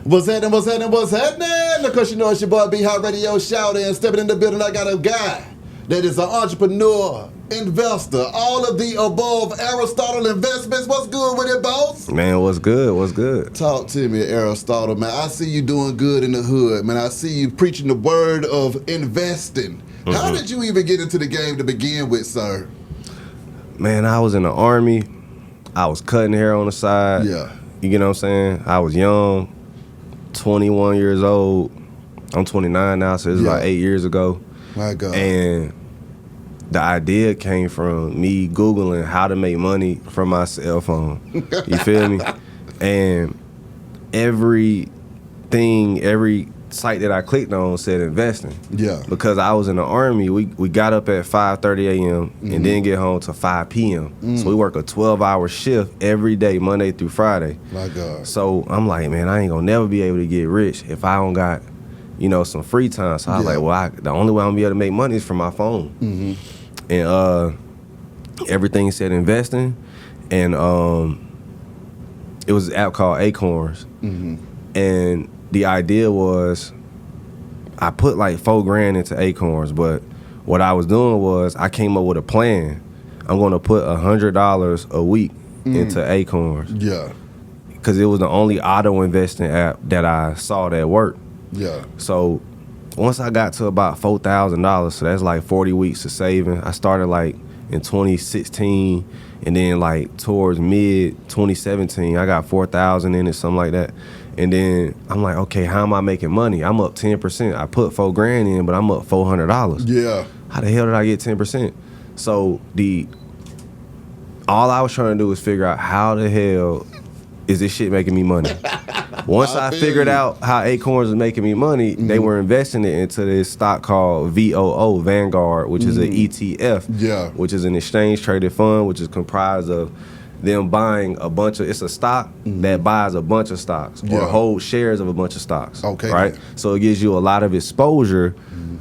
What's happening, what's happening, what's happening? Of course, you know it's your boy B Hot Radio Shout and stepping in the building. I got a guy that is an entrepreneur, investor, all of the above, Aristotle Investments. What's good with it, boss? Man, what's good? What's good? Talk to me, Aristotle, man. I see you doing good in the hood, man. I see you preaching the word of investing. How did you even get into the game to begin with, sir? Man, I was in the Army. I was cutting hair on the side. Yeah. You get what I'm saying? I was young, 21 years old. I'm 29 now, so it's about 8 years ago. My God. And the idea came from me Googling how to make money from my cell phone. You feel me? And every site that I clicked on said investing. Yeah. Because I was in the Army, we got up at 5:30 a.m. and then get home to 5 p.m. So we work a 12-hour shift every day, Monday through Friday. My God. So I'm like, man, I ain't gonna never be able to get rich if I don't got, some free time. So I was like, well, the only way I'm gonna be able to make money is from my phone. And everything said investing, and it was an app called Acorns. And the idea was I put like $4,000 into Acorns, but what I was doing was I came up with a plan. I'm gonna put $100 a week into Acorns. Yeah. Because it was the only auto investing app that I saw that worked. Yeah. So once I got to about $4,000, so that's like 40 weeks of saving. I started like in 2016, and then like towards mid 2017, I got 4,000 in it, something like that. And then I'm like, okay, how am I making money? I'm up 10%. I put $4,000 in, but I'm up $400. Yeah. How the hell did I get 10%? So all I was trying to do was figure out how the hell is this shit making me money. Once I figured out how Acorns was making me money, they were investing it into this stock called VOO, Vanguard, which is an ETF, which is an exchange traded fund, which is comprised of them buying a bunch of, it's a stock that buys a bunch of stocks or holds shares of a bunch of stocks. Okay. Right? So it gives you a lot of exposure.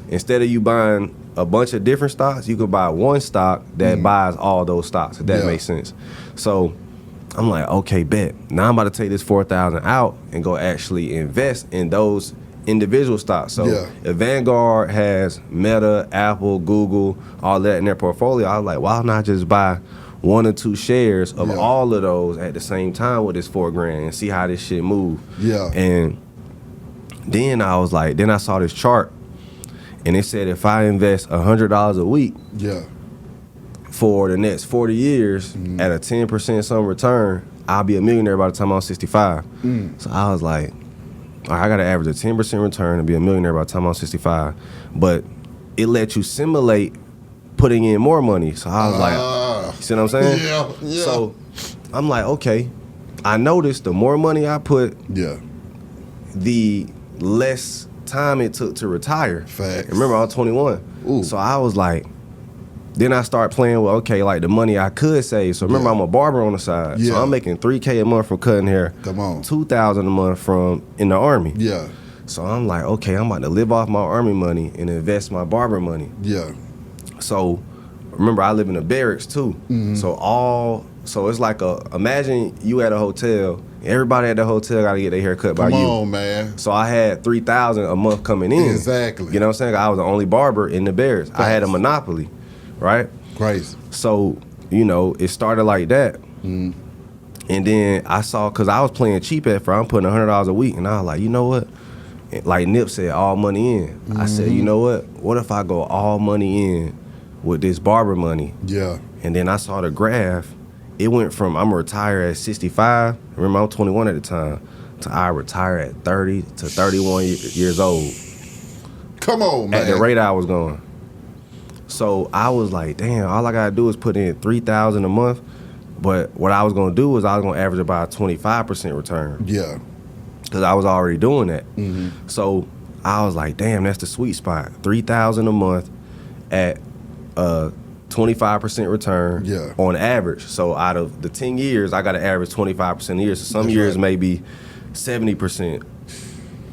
Instead of you buying a bunch of different stocks, you can buy one stock that buys all those stocks, if that makes sense. So I'm like, okay, bet. Now I'm about to take this 4,000 out and go actually invest in those individual stocks. So if Vanguard has Meta, Apple, Google, all that in their portfolio, I was like, why not just buy 1 or 2 shares of all of those at the same time with this $4,000 and see how this shit move? Yeah. And then I was like, then I saw this chart, and it said if I invest $100 a week, for the next 40 years at a 10% some return, I'll be a millionaire by the time I'm 65. So I was like, all right, I got to average a 10% return and be a millionaire by the time I'm 65. But it lets you simulate putting in more money. So I was like, you see what I'm saying? Yeah. So I'm like, okay, I noticed the more money I put, the less time it took to retire. Facts. Remember, I was 21. So I was like, then I start playing with, okay, like the money I could save. So remember, I'm a barber on the side. So I'm making $3,000 a month from cutting hair. Come on. $2,000 a month from in the Army. Yeah. So I'm like, okay, I'm about to live off my Army money and invest my barber money. Yeah. So remember, I live in the barracks too. So it's like imagine you at a hotel. Everybody at the hotel got to get their hair cut by you. Come on, man. So I had $3,000 a month coming in. Exactly. You know what I'm saying? I was the only barber in the barracks. I had a monopoly. Right? Crazy. So, it started like that. And then I saw, because I was playing cheap at first, I'm putting $100 a week, and I was like, you know what? Like Nip said, all money in. I said, you know what if I go all money in with this barber money? Yeah. And then I saw the graph. It went from I'm retired at 65, remember I'm 21 at the time, to I retire at 30 to 31 years old. Come on, man. At the rate I was going. So I was like, damn, all I gotta do is put in $3,000 a month. But what I was gonna do is I was gonna average about a 25% return. Yeah. Because I was already doing that. So I was like, damn, that's the sweet spot. $3,000 a month at 25% return on average. So out of the 10 years, I gotta average 25% a year. So some years maybe 70%.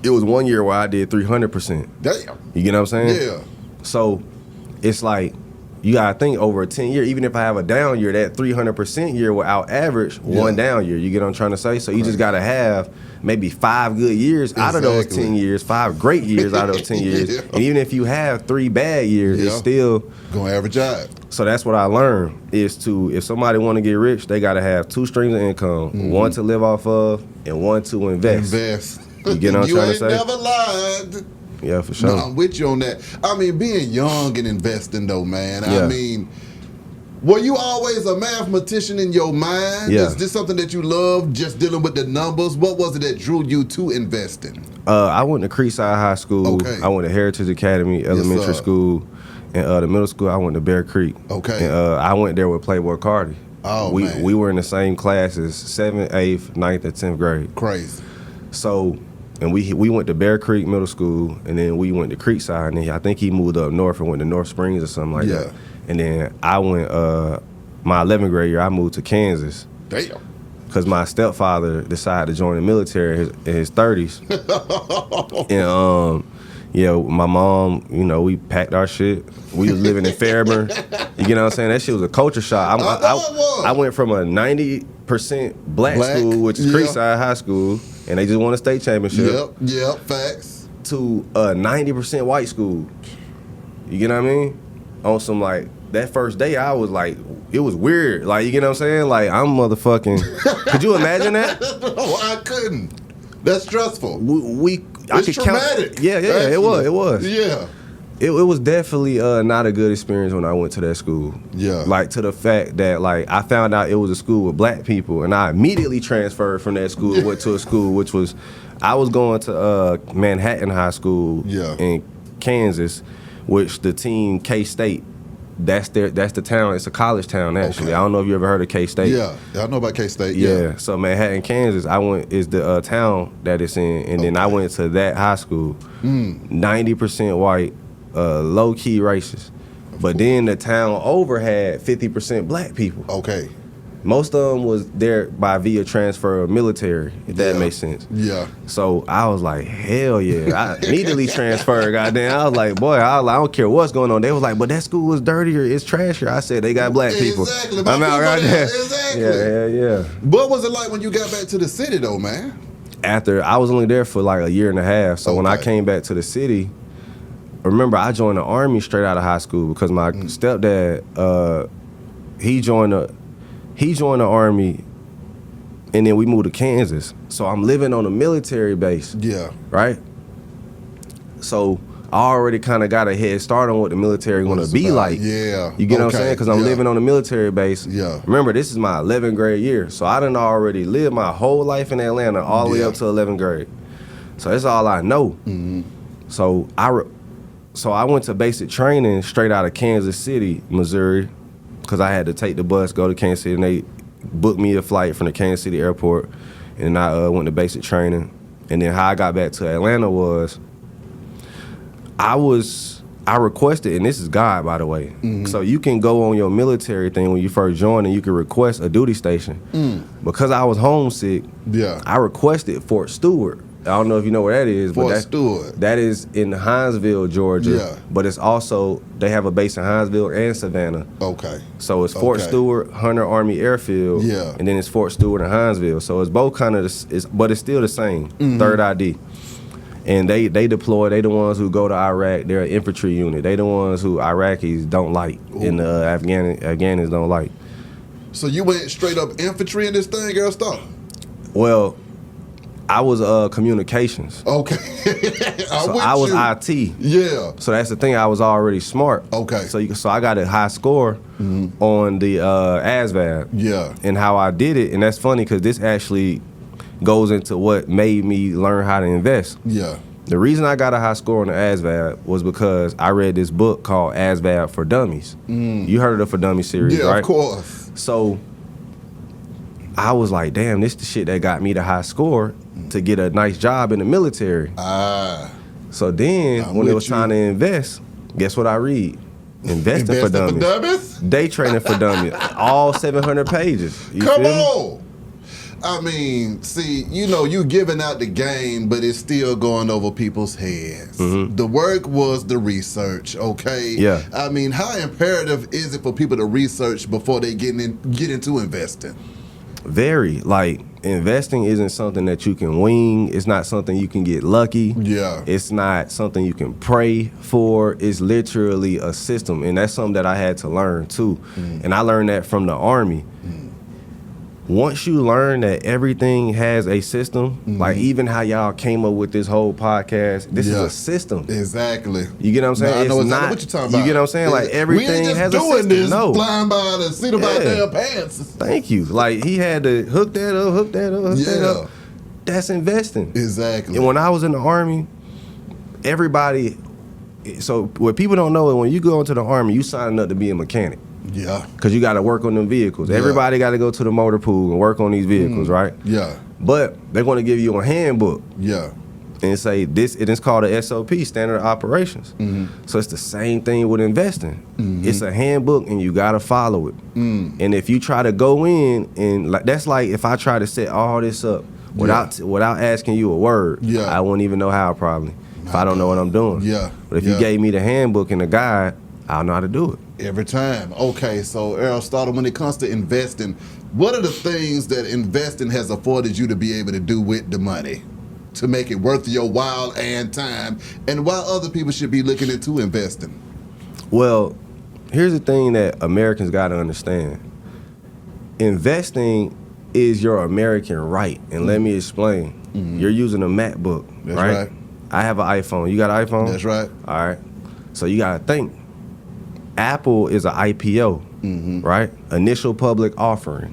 It was one year where I did 300%. Damn. You get what I'm saying? Yeah. So it's like you gotta think over a 10-year, even if I have a down year, that 300% year will out average one down year. You get what I'm trying to say? So you just gotta have maybe 5 good years out of those 10 years, 5 great years out of those 10 years. And even if you have 3 bad years, it's still gonna average out. So that's what I learned is if somebody want to get rich, they gotta have 2 streams of income, one to live off of and one to invest. You get what I'm trying to say? You ain't never lied. Yeah, for sure. No, I'm with you on that. I mean, being young and investing though, man. I mean, were you always a mathematician in your mind? Yeah. Is this something that you love, just dealing with the numbers? What was it that drew you to investing? I went to Creekside High School. Okay. I went to Heritage Academy Elementary School. And the middle school, I went to Bear Creek. Okay. And I went there with Playboy Cardi. Oh, man. We were in the same classes, 7th, 8th, 9th, and 10th grade. Crazy. So, and we went to Bear Creek Middle School, and then we went to Creekside, and then I think he moved up north and went to North Springs or something like that. And then I went, my 11th grade year, I moved to Kansas. Damn. Because my stepfather decided to join the military in his 30s. And, my mom, we packed our shit. We was living in Fairburn. You get what I'm saying? That shit was a culture shock. I went from a 90% black school, which is Creekside High School, and they just won a state championship. Yep, facts. To a 90% white school. You get what I mean? On some like, that first day I was like, it was weird. Like, you get what I'm saying? Like, I'm motherfucking. Could you imagine that? No, I couldn't. That's stressful. It's traumatic. Yeah, actually. it was. Yeah. It was definitely not a good experience when I went to that school. Yeah. Like, to the fact that, like, I found out it was a school with black people, and I immediately transferred from that school and went to a school which was, I was going to Manhattan High School in Kansas, which the team K-State, that's the town. It's a college town, actually. Okay. I don't know if you ever heard of K-State. Yeah, I know about K-State. Yeah. So Manhattan, Kansas, is the town that it's in, and then I went to that high school. 90% white, low-key racist. But then the town over had 50% black people. Okay. Most of them was there via transfer of military, if that makes sense. Yeah. So I was like, hell yeah. I immediately transferred, goddamn. I was like, boy, I don't care what's going on. They was like, but that school was dirtier, it's trashier. I said, they got black people. Exactly. I'm out right there. Exactly. Yeah. What was it like when you got back to the city though, man? After, I was only there for like a year and a half. So when I came back to the city, remember I joined the Army straight out of high school because my stepdad, he joined the Army, and then we moved to Kansas. So I'm living on a military base. Yeah. Right? So I already kind of got a head start on what the military going to be like. Yeah. You get what I'm saying? Because I'm living on a military base. Yeah. Remember, this is my 11th grade year. So I done already lived my whole life in Atlanta all the way up to 11th grade. So that's all I know. So I went to basic training straight out of Kansas City, Missouri, because I had to take the bus, go to Kansas City, and they booked me a flight from the Kansas City airport, and I went to basic training. And then how I got back to Atlanta was, I requested, and this is God, by the way, so you can go on your military thing when you first join, and you can request a duty station. Because I was homesick, I requested Fort Stewart. I don't know if you know where that is, but that is in Hinesville, Georgia. But it's also, they have a base in Hinesville and Savannah. Okay. So it's Fort Stewart, Hunter Army Airfield. And then it's Fort Stewart and Hinesville. So it's both kind of, but it's still the same. Third ID. And they deploy. They the ones who go to Iraq. They're an infantry unit. They the ones who Iraqis don't like, and Afghanis don't like. So you went straight up infantry in this thing, girl? Stop. Well, I was communications. Okay. I was IT. Yeah. So that's the thing. I was already smart. Okay. So I got a high score on the ASVAB. Yeah. And how I did it, and that's funny because this actually goes into what made me learn how to invest. Yeah. The reason I got a high score on the ASVAB was because I read this book called ASVAB for Dummies. You heard of the For Dummies series, right? Yeah, of course. So I was like, damn, this the shit that got me the high score to get a nice job in the military. So then, when it was time to invest, guess what I read? Investing for Dummies. Day Trading for Dummies. All 700 pages. Come on. I mean, see, you know, you giving out the game, but it's still going over people's heads. The work was the research, okay? Yeah. I mean, how imperative is it for people to research before they get into investing? Very. Like, investing isn't something that you can wing. It's not something you can get lucky. Yeah. It's not something you can pray for. It's literally a system. And that's something that I had to learn too. And I learned that from the Army. Once you learn that everything has a system, like even how y'all came up with this whole podcast, this is a system. Exactly. You get what I'm saying? I know it's exactly not, what you're talking about. You get what I'm saying? Like everything has a system. We ain't just doing this no. flying by the seat of our damn pants. Thank you. Like he had to hook that up, hook that up. That's investing. Exactly. And when I was in the Army, everybody, so what people don't know is when you go into the Army, you signing up to be a mechanic. Yeah. Because you got to work on them vehicles. Everybody got to go to the motor pool and work on these vehicles, right? Yeah. But they're going to give you a handbook. Yeah. And say this, it is called a SOP, Standard of Operations. So it's the same thing with investing. It's a handbook and you got to follow it. And if you try to go in and that's like if I try to set all this up without asking you a word, I wouldn't even know how probably if I don't know what I'm doing. Yeah. But if you gave me the handbook and the guide, I'll know how to do it. Every time. Okay, so Aristotle, when it comes to investing, what are the things that investing has afforded you to be able to do with the money to make it worth your while and time, and why other people should be looking into investing? Well, here's the thing that Americans got to understand. Investing is your American right, and let me explain. You're using a MacBook, right? I have an iPhone. You got an iPhone? That's right. All right. So you got to think. Apple is an IPO, right? Initial public offering,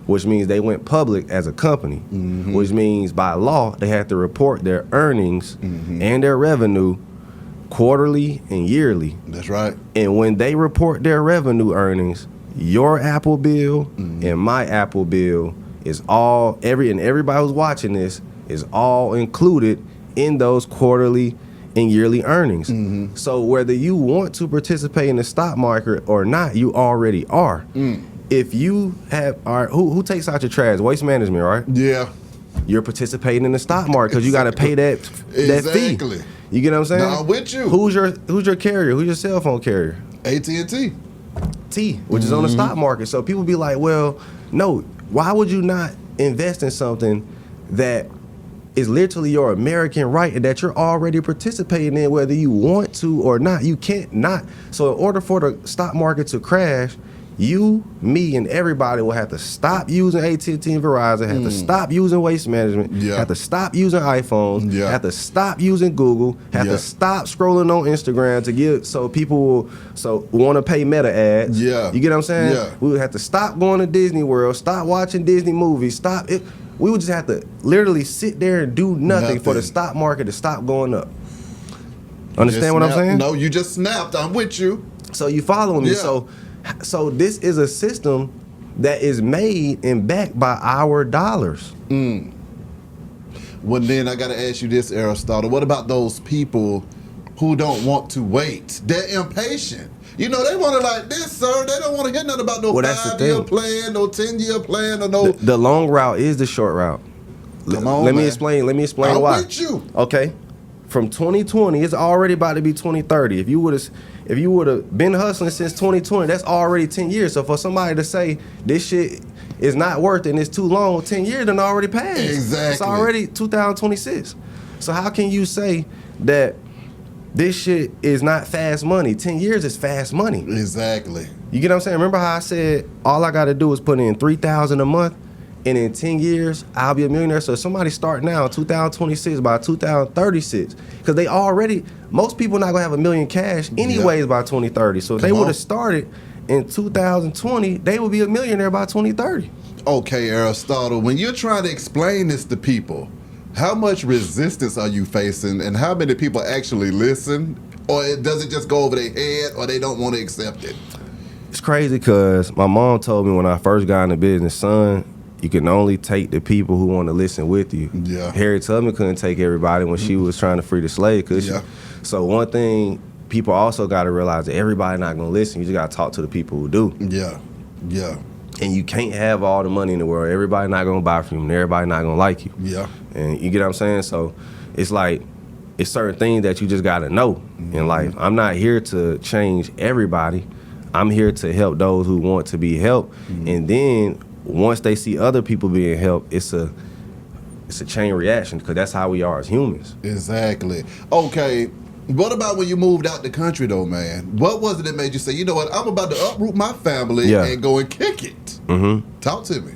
which means they went public as a company, which means by law they have to report their earnings and their revenue quarterly and yearly. That's right. And when they report their revenue earnings, your Apple bill and my Apple bill is all, and everybody who's watching this is all included in those quarterly and yearly earnings. So whether you want to participate in the stock market or not, you already are. If you have, all right, who takes out your trash? Waste management, right? Yeah. You're participating in the stock market because you got to pay that fee. You get what I'm saying? No, I'm with you. Who's your carrier? Who's your cell phone carrier? AT&T. Which is on the stock market. So people be like, well, no, why would you not invest in something that is literally your American right and that you're already participating in whether you want to or not? You can't not. So in order for the stock market to crash, you, me, and everybody will have to stop using AT&T and Verizon, have to stop using Waste Management, have to stop using iPhones, have to stop using Google, have to stop scrolling on Instagram to give so people will want to pay Meta ads. Yeah. You get what I'm saying? Yeah. We would have to stop going to Disney World, stop watching Disney movies, stop it. We would just have to literally sit there and do nothing for the stock market to stop going up. Understand what I'm saying? No, you just snapped. I'm with you. So you following me? Yeah. So this is a system that is made and backed by our dollars. Well, then I got to ask you this, Aristotle. What about those people who don't want to wait? They're impatient. You know, they want it like this, sir. They don't want to hear nothing about no 5-year plan, no 10-year plan, or no. The long route is the short route. Come on, let me man. explain I'm why. with you. Okay. From 2020, it's already about to be 2030. If you would have been hustling since 2020, that's already 10 years. So for somebody to say this shit is not worth it and it's too long, 10 years done already passed. Exactly. It's already 2026. So how can you say that this shit is not fast money? 10 years is fast money. Exactly. You get what I'm saying? Remember how I said all I got to do is put in $3,000 a month, and in 10 years, I'll be a millionaire. So if somebody start now, 2026, by 2036, because most people not going to have $1 million cash anyways by 2030. So if they would have started in 2020, they would be a millionaire by 2030. Okay, Aristotle, when you're trying to explain this to people, how much resistance are you facing, and how many people actually listen? Or does it just go over their head, or they don't want to accept it? It's crazy because my mom told me when I first got into business, son, you can only take the people who want to listen with you. Yeah. Harriet Tubman couldn't take everybody when she was trying to free the slave. So one thing people also got to realize that everybody not going to listen. You just got to talk to the people who do. Yeah. Yeah. And you can't have all the money in the world. Everybody not gonna buy from you, and everybody not gonna like you. Yeah. And you get what I'm saying? So it's like, it's certain things that you just gotta know in life. I'm not here to change everybody. I'm here to help those who want to be helped. And then once they see other people being helped, it's a chain reaction, because that's how we are as humans. Exactly. Okay. What about when you moved out the country, though, man? What was it that made you say, you know what, I'm about to uproot my family and go and kick it? Talk to me.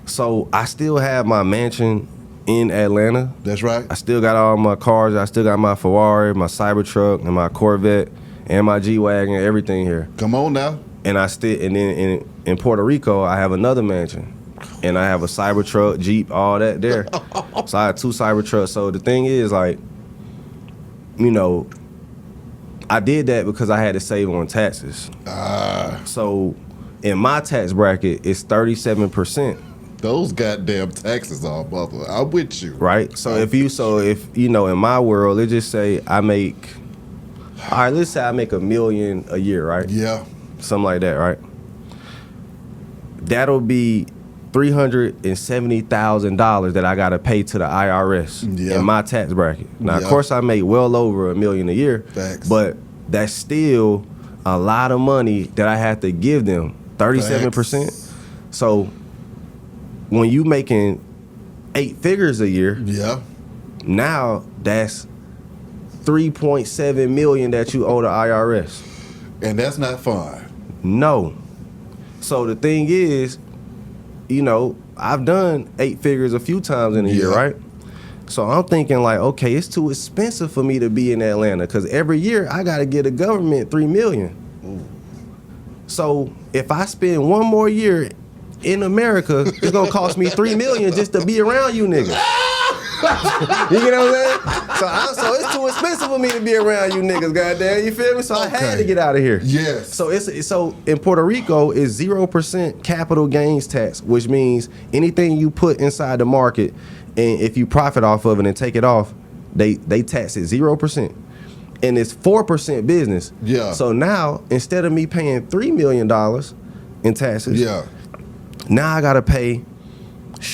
So I still have my mansion in Atlanta. That's right. I still got all my cars. I still got my Ferrari, my Cybertruck, and my Corvette, and my G-Wagon, everything here. Come on now. And then in Puerto Rico, I have another mansion. And I have a Cybertruck, Jeep, all that there. So I have 2 Cybertrucks. So the thing is, like, you know, I did that because I had to save on taxes. So in my tax bracket, it's 37%. Those goddamn taxes are mother. I'm with you. Right? So if you know, in my world, let's just say I make, all right, let's say I make $1 million a year, right? Yeah. Something like that, right? That'll be $370,000 that I gotta pay to the IRS in my tax bracket. Now, of course, I make well over $1 million a year, but that's still a lot of money that I have to give them. 37%. So when you making 8 figures a year, now that's $3.7 million that you owe the IRS, and that's not fun. No. So the thing is, you know, I've done 8 figures a few times in a year, right? So I'm thinking like, okay, it's too expensive for me to be in Atlanta, because every year I got to get the government $3 million. So if I spend one more year in America, it's gonna cost me $3 million just to be around you niggas. You get what I'm saying? So it's too expensive for me to be around you niggas, goddamn. You feel me? So I had to get out of here. Yes. So so in Puerto Rico, it's 0% capital gains tax, which means anything you put inside the market, and if you profit off of it and take it off, they tax it 0%. And it's 4% business. Yeah. So now, instead of me paying $3 million in taxes, now I gotta pay,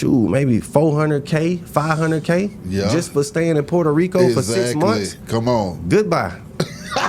maybe $400K, $500K, just for staying in Puerto Rico for 6 months. Come on. Goodbye.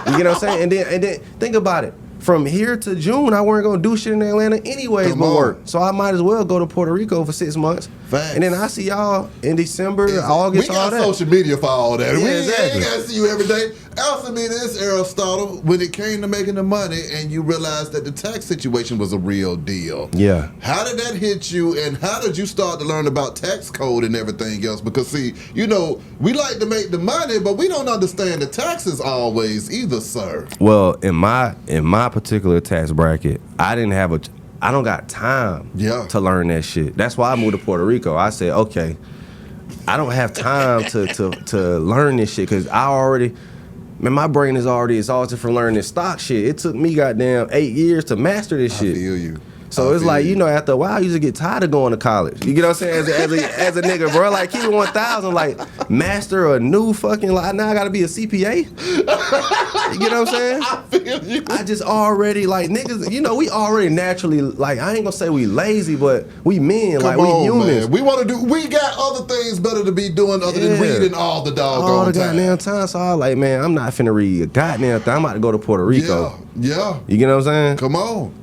You get what I'm saying? And then think about it. From here to June, I weren't gonna do shit in Atlanta anyways but work. So I might as well go to Puerto Rico for 6 months. Facts. And then I see y'all in December, August, all that. We got social media for all that. Yeah, We exactly. ain't got to see you every day. Answer me this, Aristotle. When it came to making the money and you realized that the tax situation was a real deal. Yeah. How did that hit you, and how did you start to learn about tax code and everything else? Because see, you know, we like to make the money, but we don't understand the taxes always either, sir. Well, in my particular tax bracket, I don't got time to learn that shit. That's why I moved to Puerto Rico. I said, okay, I don't have time to learn this shit, because my brain is already exhausted from learning this stock shit. It took me goddamn 8 years to master this shit. I feel you. So it's like, you know, after a while, I used to get tired of going to college. You get what I'm saying? As a nigga, bro. Like, keep it 1,000, like, master a new fucking, like, now I gotta be a CPA. You get what I'm saying? I feel you. I just already, like, niggas, you know, we already naturally, like, I ain't gonna say we lazy, but we men, like, we humans. Man. We got other things better to be doing other than reading all the doggone goddamn time. So I was like, man, I'm not finna read a goddamn thing. I'm about to go to Puerto Rico. Yeah. You get what I'm saying? Come on.